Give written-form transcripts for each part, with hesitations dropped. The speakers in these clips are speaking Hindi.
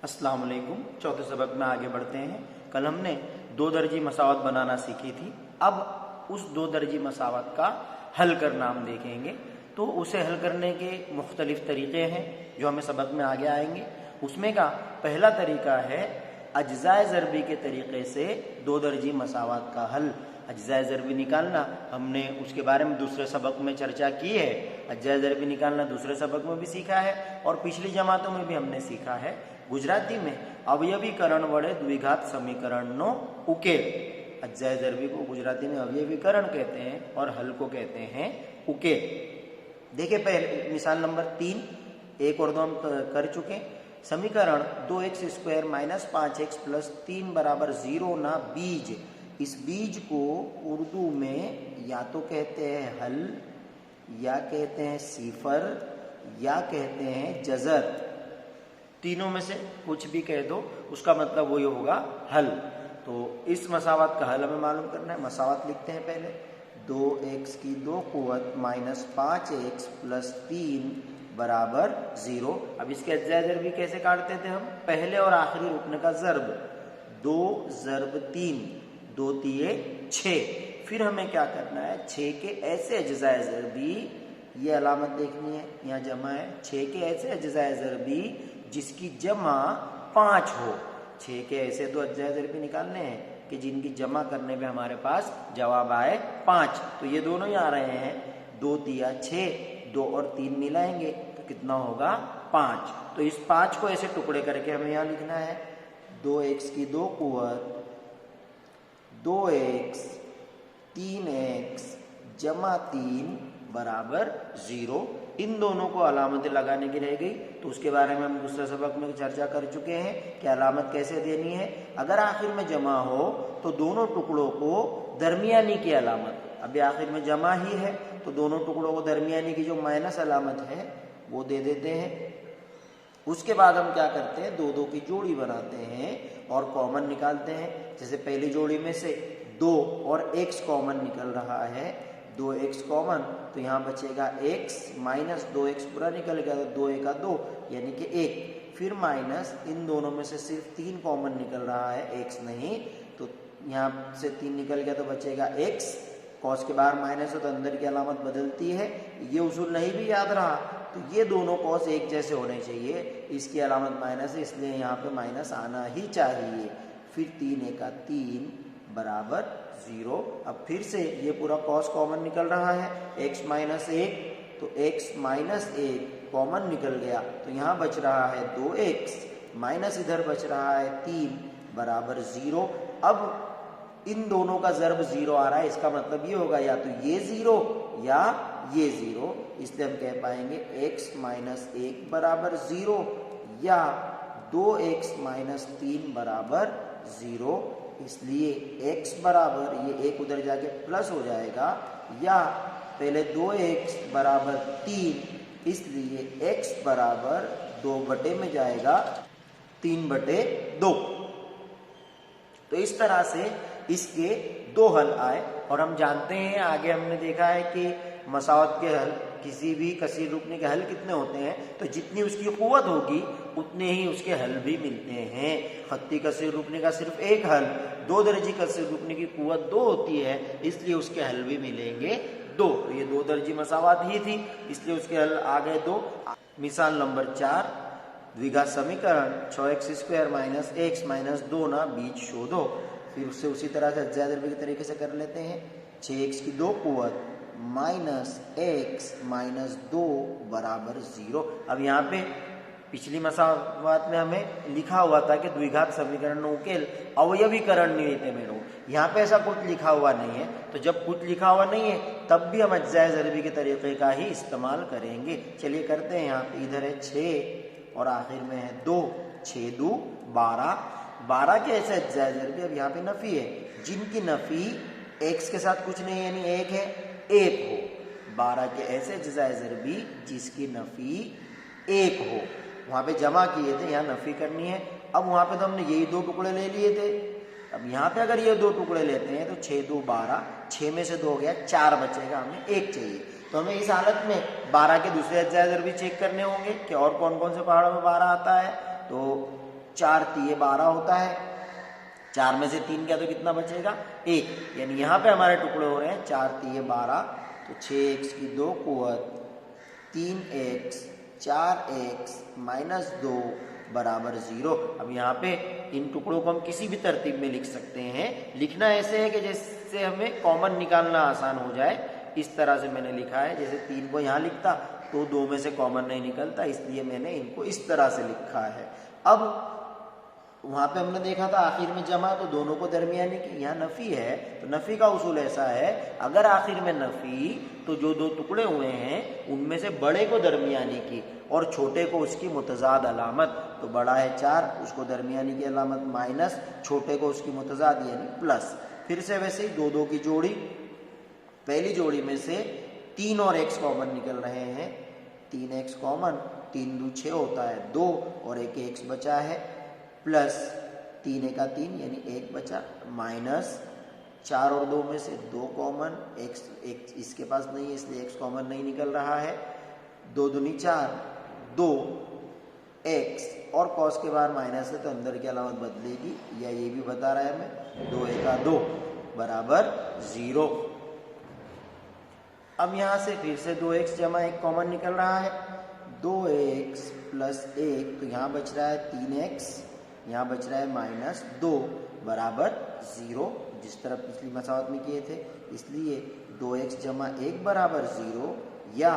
अस्सलाम वालेकुम। चौथे सबक में आगे बढ़ते हैं। कल हमने दो दर्जी मसावत बनाना सीखी थी। अब उस दो दर्जी मसावत का हल करना हम देखेंगे। तो उसे हल करने के मुख्तलिफ तरीक़े हैं जो हमें सबक में आगे आएंगे। उसमें का पहला तरीका है अज्जाए ज़रबी के तरीक़े से दो दर्जी मसावत का हल। अज्जाए ज़रबी निकालना हमने उसके बारे में दूसरे सबक में चर्चा की है। अज्जाए ज़रबी निकालना दूसरे सबक में भी सीखा है और पिछली जमातों में भी हमने सीखा है। गुजराती में अवयवीकरण वड़े द्विघात समीकरण नो उकेल। अज्जाए ज़रबी को गुजराती में अवयवीकरण कहते हैं और हल को कहते हैं उकेल। देखिए पहले मिसाल नंबर 3, 1 और 2 हम कर चुके। समीकरण 2x² - 5x + 3 = 0 ना बीज। इस बीज को उर्दू में या तो कहते हैं हल, या कहते हैं सीफर, या कहते हैं जजर। तीनों में से कुछ भी कह दो, उसका मतलब वही होगा हल। तो इस मसावत का हल हमें मालूम करना है। मसावत लिखते हैं पहले। 2x की 2 कुव्वत - 5x + 3 = 0। अब इसके अज्जाए ज़रबी कैसे काटते थे हम? पहले और आखिरी रुकन का ज़रब। 2 ज़रब 3, 2 तिये 6। फिर हमें क्या करना है? 6 के ऐसे अज्जाए ज़रबी, ये अलामत देखनी है, यहाँ जमा है। 6 के ऐसे अज्जाए ज़रबी जिसकी जमा 5 हो। 6 के ऐसे दो अज्जाए ज़रबी निकालने हैं कि जिनकी जमा करने पे हमारे पास जवाब आए 5। तो ये दोनों ही आ रहे हैं। 2 तिया 6, 2 और 3 मिलाएंगे तो कितना होगा? 5। तो इस 5 को ऐसे टुकड़े करके हमें यहाँ लिखना है। 2x की 2 कुव्वत 2x 3x जमा 3 = 0। इन दोनों को अलामतें लगाने की रह गई। तो उसके बारे में हम दूसरे सबक में चर्चा कर चुके हैं कि अलामत कैसे देनी है। अगर आखिर में जमा हो तो दोनों टुकड़ों को दरमियानी की अलामत, अभी आखिर में जमा ही है तो दोनों टुकड़ों को दरमियानी की जो माइनस अलामत है वो दे देते हैं। उसके बाद हम क्या करते हैं? 2 की जोड़ी बनाते हैं और कॉमन निकालते हैं। जैसे पहली जोड़ी में से 2 और x कॉमन निकल रहा है, 2x कॉमन, तो यहाँ बचेगा x - 2x पूरा निकल गया तो 2 × 2 यानी कि 1। फिर माइनस इन दोनों में से सिर्फ 3 कॉमन निकल रहा है, x नहीं, तो यहाँ से 3 निकल गया तो बचेगा x। कॉस के बाहर माइनस हो तो अंदर की अलामत बदलती है। ये उसूल नहीं भी याद रहा तो ये दोनों कॉस एक जैसे होने चाहिए। इसकी अलामत माइनस है इसलिए यहाँ पे माइनस आना ही चाहिए। फिर 3 × 3 = 0। अब फिर से ये पूरा कॉस कॉमन निकल रहा है, x - 1 तो x - 1 कॉमन निकल गया तो यहाँ बच रहा है 2x, माइनस इधर बच रहा है 3 = 0। अब इन दोनों का ज़रब 0 आ रहा है, इसका मतलब ये होगा या तो ये 0 या ये 0। इसलिए हम कह पाएंगे x - 1 = 0 या 2x - 3 = 0। इसलिए x बराबर, ये 1 उधर जाके प्लस हो जाएगा, या पहले 2x = 3, इसलिए x बराबर 2 बटे में जाएगा 3/2। तो इस तरह से इसके 2 हल आए। और हम जानते हैं, आगे हमने देखा है कि मसावत के हल, किसी भी कसीर रुकने के हल कितने होते हैं, तो जितनी उसकी कुव्वत होगी उतने ही उसके हल भी मिलते हैं। खत्ती कसीर रुकने का सिर्फ एक हल, 2 दर्जी कसीर रुकने की कुव्वत 2 होती है, इसलिए उसके हल भी मिलेंगे 2। तो ये 2 दर्जी मसावत ही थी, इसलिए उसके हल आ गए 2। मिसाल नंबर 4, द्विघात समीकरण 6x² - x - 2 ना बीज शोधो। फिर उससे उसी तरह से अज्जाए ज़रबी के तरीके से कर लेते हैं। 6x की 2 कुव्वत -x - 2 = 0। अब यहाँ पे पिछली मसावत में हमें लिखा हुआ था कि द्विघात समीकरण उकेल अवयवीकरण नीति में रो। यहाँ पे ऐसा कुछ लिखा हुआ नहीं है, तो जब कुछ लिखा हुआ नहीं है तब भी हम अज्जाए ज़रबी के तरीके का ही इस्तेमाल करेंगे। चलिए करते हैं। यहाँ पे इधर है 6 और आखिर में है 2, 6 × 2 = 12। 12 के ऐसे अज्जाए ज़रबी, अब यहाँ पे नफ़ी है, जिनकी नफ़ी x के साथ कुछ नहीं यानी 1 है, 1 हो। 12 के ऐसे अज्जाए ज़रबी जिसकी नफ़ी 1 हो। वहाँ पे जमा किए थे, यहाँ नफ़ी करनी है। अब वहाँ पे तो हमने यही 2 टुकड़े ले लिए थे। अब यहाँ पे अगर ये 2 टुकड़े लेते हैं तो 6 × 2 = 12, 6 में से 2 हो गया, 4 बचेगा, हमें 1 चाहिए। तो हमें इस हालत में 12 के दूसरे अज्जाए ज़रबी चेक करने होंगे कि और कौन कौन से पहाड़ों में 12 आता है। तो 4 तिये 12 होता है, 4 में से 3 गया तो कितना बचेगा 1, यानी यहाँ पे हमारे टुकड़े हो रहे हैं 4 तिये 12, तो 6x की 2 कुवत 3x 4x माइनस 2 बराबर 0। अब यहाँ पे इन टुकड़ों को हम किसी भी तरतीब में लिख सकते हैं। लिखना ऐसे है कि जैसे हमें कॉमन निकालना आसान हो जाए, इस तरह से मैंने लिखा है। जैसे 3 को यहाँ लिखता तो 2 में से कॉमन नहीं निकलता, इसलिए मैंने इनको इस तरह से लिखा है। अब वहाँ पे हमने देखा था आखिर में जमा, तो दोनों को दरमियानी की, यहाँ नफ़ी है तो नफ़ी का उसूल ऐसा है, अगर आखिर में नफ़ी तो जो 2 टुकड़े हुए हैं उनमें से बड़े को दरमियानी की और छोटे को उसकी मुतज़ाद अलामत, तो बड़ा है 4 उसको दरमियानी की अलामत माइनस, छोटे को उसकी मुतज़ाद यानी प्लस। फिर से वैसे ही 2 की जोड़ी, पहली जोड़ी में से 3 और x कॉमन निकल रहे हैं, 3x कॉमन, 3 दूनी 6 होता है 2 और एक x बचा है, प्लस 3 एका 3 यानी 1 बचा, माइनस 4 और 2 में से 2 कॉमन, x इसके पास नहीं है इसलिए x कॉमन नहीं निकल रहा है, 2 दूनी 4 2 x और cos के बाहर माइनस है तो अंदर की अलामत बदलेगी, या ये भी बता रहा है हमें 2 एका 2 बराबर 0। अब यहाँ से फिर से 2x जमा 1 कॉमन निकल रहा है, 2x प्लस 1, तो यहाँ बच रहा है 3x, यहाँ बच रहा है माइनस 2 बराबर 0, जिस तरह पिछली मसावत में किए थे। इसलिए 2x जमा 1 बराबर 0 या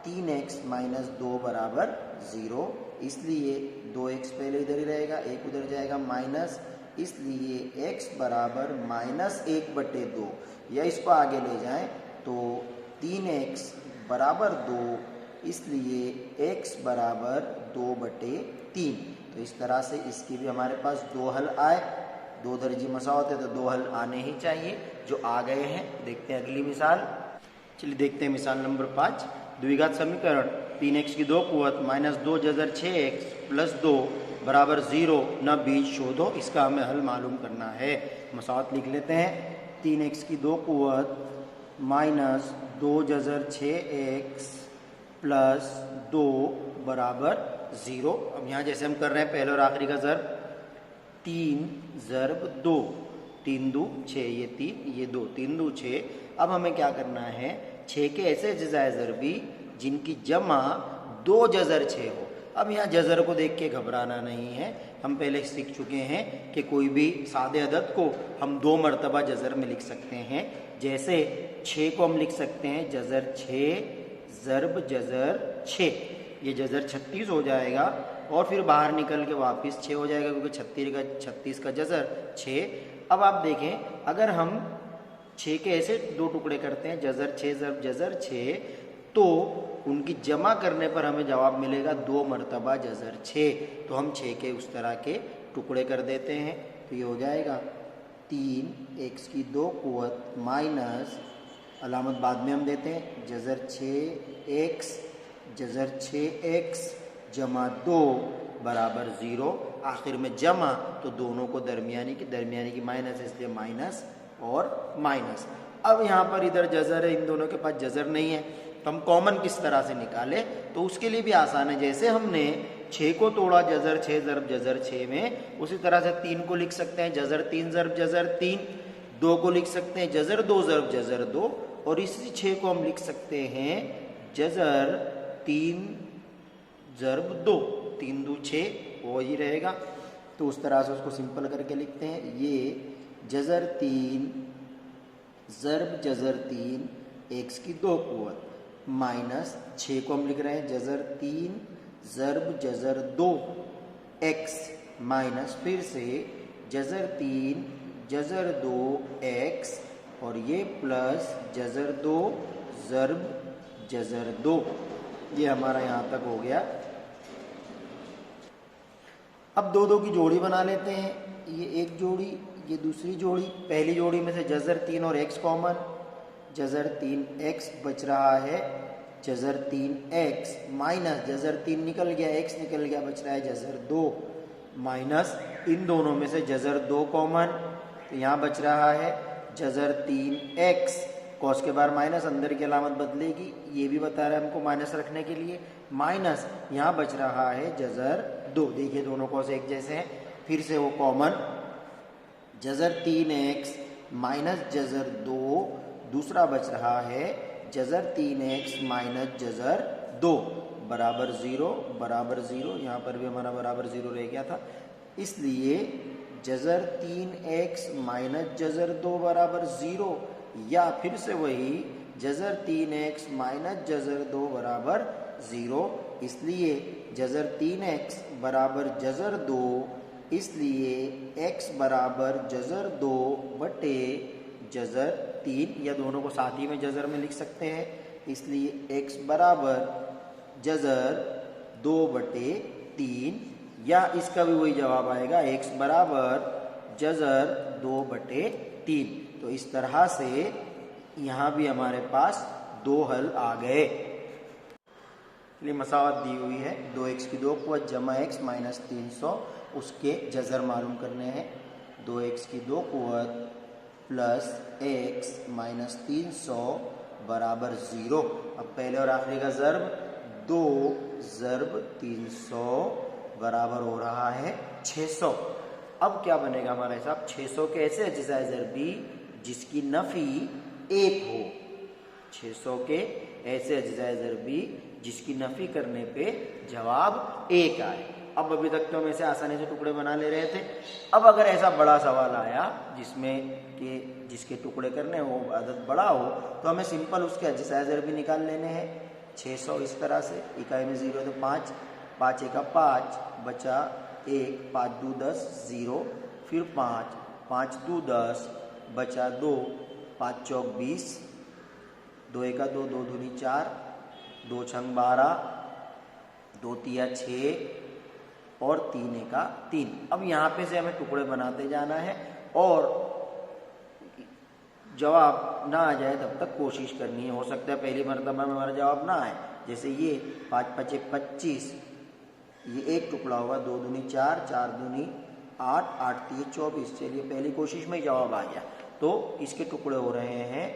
3x माइनस 2 बराबर 0, इसलिए 2x पहले इधर ही रहेगा, 1 उधर जाएगा माइनस, इसलिए x बराबर माइनस 1/2, या इसको आगे ले जाएं तो 3x बराबर 2, इसलिए x बराबर 2/3। तो इस तरह से इसके भी हमारे पास 2 हल आए, 2 दर्जी मसावत है तो 2 हल आने ही चाहिए, जो आ गए हैं। देखते हैं अगली मिसाल। चलिए देखते हैं मिसाल नंबर 5। द्विघात समीकरण 3x की 2 कुवत माइनस 2 जजर 6x प्लस 2 बराबर 0 न बीज शोधो, इसका हमें हल मालूम करना है। मसावत लिख लेते हैं, 3x की 2 कुवत माइनस 2 जजर 6x प्लस 2 बराबर 0। अब यहाँ जैसे हम कर रहे हैं पहले और आखिरी का ज़र्ब, 3 ज़र्ब 2, 3 दू 6, ये 3 ये 2, 3 दू 6। अब हमें क्या करना है, 6 के ऐसे जजाए ज़रबी जिनकी जमा 2 जज़र 6 हो। अब यहाँ जज़र को देख के घबराना नहीं है, हम पहले सीख चुके हैं कि कोई भी सादे अदद को हम 2 मरतबा जज़र में लिख सकते हैं। जैसे 6 को हम लिख सकते हैं जज़र 6 ज़र्ब जज़र 6, ये जज़र 36 हो जाएगा और फिर बाहर निकल के वापस 6 हो जाएगा, क्योंकि 36 का जज़र 6। अब आप देखें, अगर हम 6 के ऐसे 2 टुकड़े करते हैं जज़र 6 ज़र्ब जज़र 6, तो उनकी जमा करने पर हमें जवाब मिलेगा 2 मरतबा जज़र 6। तो हम 6 के उस तरह के टुकड़े कर देते हैं, तो ये हो जाएगा 3x की 2 कुवत माइनस, अलामत बाद में हम देते हैं, जज़र 6x जज़र 6x जमा 2 बराबर 0। आखिर में जमा तो दोनों को दरमियानी की माइनस है, इसलिए माइनस और माइनस। अब यहाँ पर इधर जज़र है, इन दोनों के पास जज़र नहीं है, तो हम कॉमन किस तरह से निकालें, तो उसके लिए भी आसान है। जैसे हमने 6 को तोड़ा जज़र 6 ज़र्ब जज़र 6 में, उसी तरह से 3 को लिख सकते हैं जज़र 3 ज़र्ब जज़र 3, 2 को लिख सकते हैं जज़र 2 ज़र्ब जज़र 2, और इसी 6 को हम लिख सकते हैं जज़र 3 ज़र्ब 2, 3 दू 6 वो ही रहेगा। तो उस तरह से उसको सिंपल करके लिखते हैं, ये जज़र 3 ज़र्ब जज़र 3 x की 2 कुवत माइनस 6 को हम लिख रहे हैं जज़र 3 ज़र्ब जज़र 2 x माइनस फिर से जज़र 3 जज़र 2 x और ये प्लस जज़र 2 ज़र्ब जज़र 2। ये हमारा यहाँ तक हो गया। अब 2 की जोड़ी बना लेते हैं, ये एक जोड़ी ये दूसरी जोड़ी। पहली जोड़ी में से जज़र 3 और x कॉमन, जज़र 3x बच रहा है, जज़र 3x माइनस जज़र 3 निकल गया, x निकल गया, बच रहा है जज़र 2 माइनस इन दोनों में से जज़र 2 कॉमन, तो यहाँ बच रहा है जज़र 3x, कॉस के बाहर माइनस, अंदर की अलामत बदलेगी, ये भी बता रहा है हमको माइनस रखने के लिए, माइनस यहाँ बच रहा है जज़र 2। देखिए दोनों कॉस एक जैसे हैं, फिर से वो common, Jhajjar 3x minus Jhajjar 2, दूसरा बच रहा है जजर 3x माइनस जजर 2 बराबर 0 बराबर 0। यहाँ पर भी हमारा बराबर 0 रह गया था, इसलिए जजर 3x माइनस जजर 2 बराबर 0, या फिर से वही जजर 3x माइनस जजर 2 बराबर 0। इसलिए जजर 3x बराबर जजर 2, इसलिए x बराबर जजर 2 बटे जजर 3, या दोनों को साथ ही में जजर में लिख सकते हैं। इसलिए x बराबर जजर 2 बटे 3, या इसका भी वही जवाब आएगा, x बराबर जजर 2 बटे 3। तो इस तरह से यहाँ भी हमारे पास 2 हल आ गए। चलिए मसावत दी हुई है, 2x की 2 कुवत जमा x माइनस 300, उसके जजर मालूम करने हैं। 2x की 2 कुवत प्लस x माइनस 300 बराबर 0। अब पहले और आखिरी का ज़र्ब, 2 ज़र्ब 300 बराबर हो रहा है 600। अब क्या बनेगा हमारा हिसाब, 600 के ऐसे अज्जा ज़रबी जिसकी नफ़ी 1 हो। 600 के ऐसे अज्जा ज़रबी जिसकी नफ़ी करने पे जवाब 1 आए। अब अभी तक तो हम ऐसे आसानी से टुकड़े बना ले रहे थे। अब अगर ऐसा बड़ा सवाल आया जिसमें कि जिसके टुकड़े करने हो, अदद बड़ा हो, तो हमें सिंपल उसके अज्जा ज़रबी निकाल लेने हैं। 600 इस तरह से, इकाई में 0 तो 5, 5 एका 5 बचा 1, 5 2 10 0, फिर 5, 5 2 10 बचा 2, 5 चौक 20, 2 एका 2, 2 दूनी 4, 2 छंग 12, 2 तिया 6 और 3 एका 3। अब यहाँ पे से हमें टुकड़े बनाते जाना है और जवाब ना आ जाए तब तक कोशिश करनी है। हो सकता है पहली मरतबा में हमारा जवाब ना आए, जैसे ये 5 पचे 25, ये एक टुकड़ा होगा, 2 दूनी 4, 4 दूनी 8, 8 तिये 24। चलिए पहली कोशिश में ही जवाब आ गया। तो इसके टुकड़े हो रहे हैं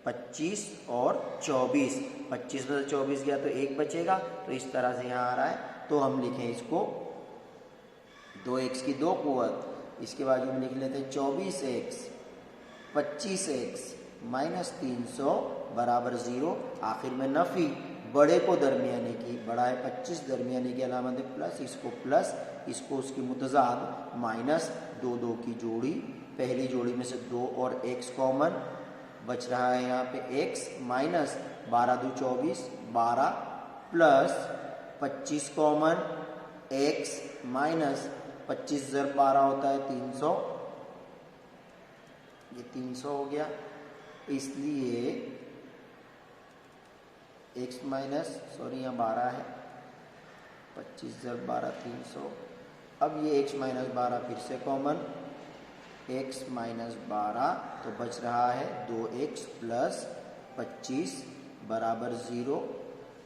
25 और 24। 25 में से 24 गया तो 1 बचेगा, तो इस तरह से यहाँ आ रहा है। तो हम लिखें इसको 2x की 2 कुवत, इसके बाजू में लिख लेते हैं 24x 25x माइनस 300 बराबर 0। आखिर में नफ़ी बड़े को दरमियाने की, बड़ा है 25, दरमियाने की अलामत प्लस, इसको प्लस, इसको उसकी मुतज़ाद माइनस, 2 2 की जोड़ी, पहली जोड़ी में से 2 और x कॉमन बच रहा है यहाँ पे x minus 12 2 24, 12 plus 25 common, x minus 25 ज़र 12 होता है 300, ये 300 हो गया। इसलिए x माइनस, सॉरी यहाँ 12 है, 25 ज़र 12 300। अब ये x माइनस 12 फिर से कॉमन, x माइनस 12, तो बच रहा है 2x प्लस 25 बराबर 0।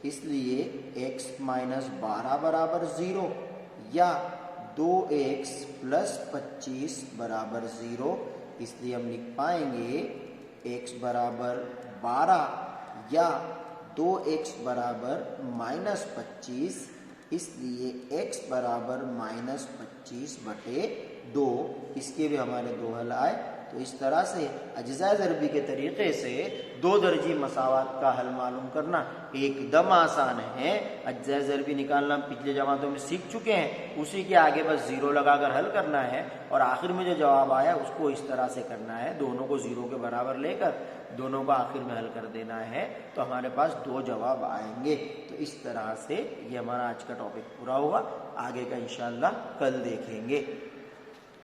इसलिए x माइनस 12 बराबर 0 या 2x प्लस 25 बराबर 0। इसलिए हम लिख पाएंगे x बराबर 12 या 2x बराबर माइनस 25। इसलिए x बराबर माइनस 25 बटे 2। इसके भी हमारे 2 हल आए। तो इस तरह से अज्जा ज़रबी के तरीक़े से 2 दर्जी मसावात का हल मालूम करना एकदम आसान है। अज्जा ज़रबी निकालना पिछले जमातों में सीख चुके हैं, उसी के आगे बस 0 लगाकर हल करना है और आखिर में जो जवाब आया उसको इस तरह से करना है, दोनों को 0 के बराबर लेकर दोनों को आखिर में हल कर देना है, तो हमारे पास 2 जवाब आएंगे। तो इस तरह से ये हमारा आज का टॉपिक पूरा हुआ। आगे का इंशाअल्लाह कल देखेंगे।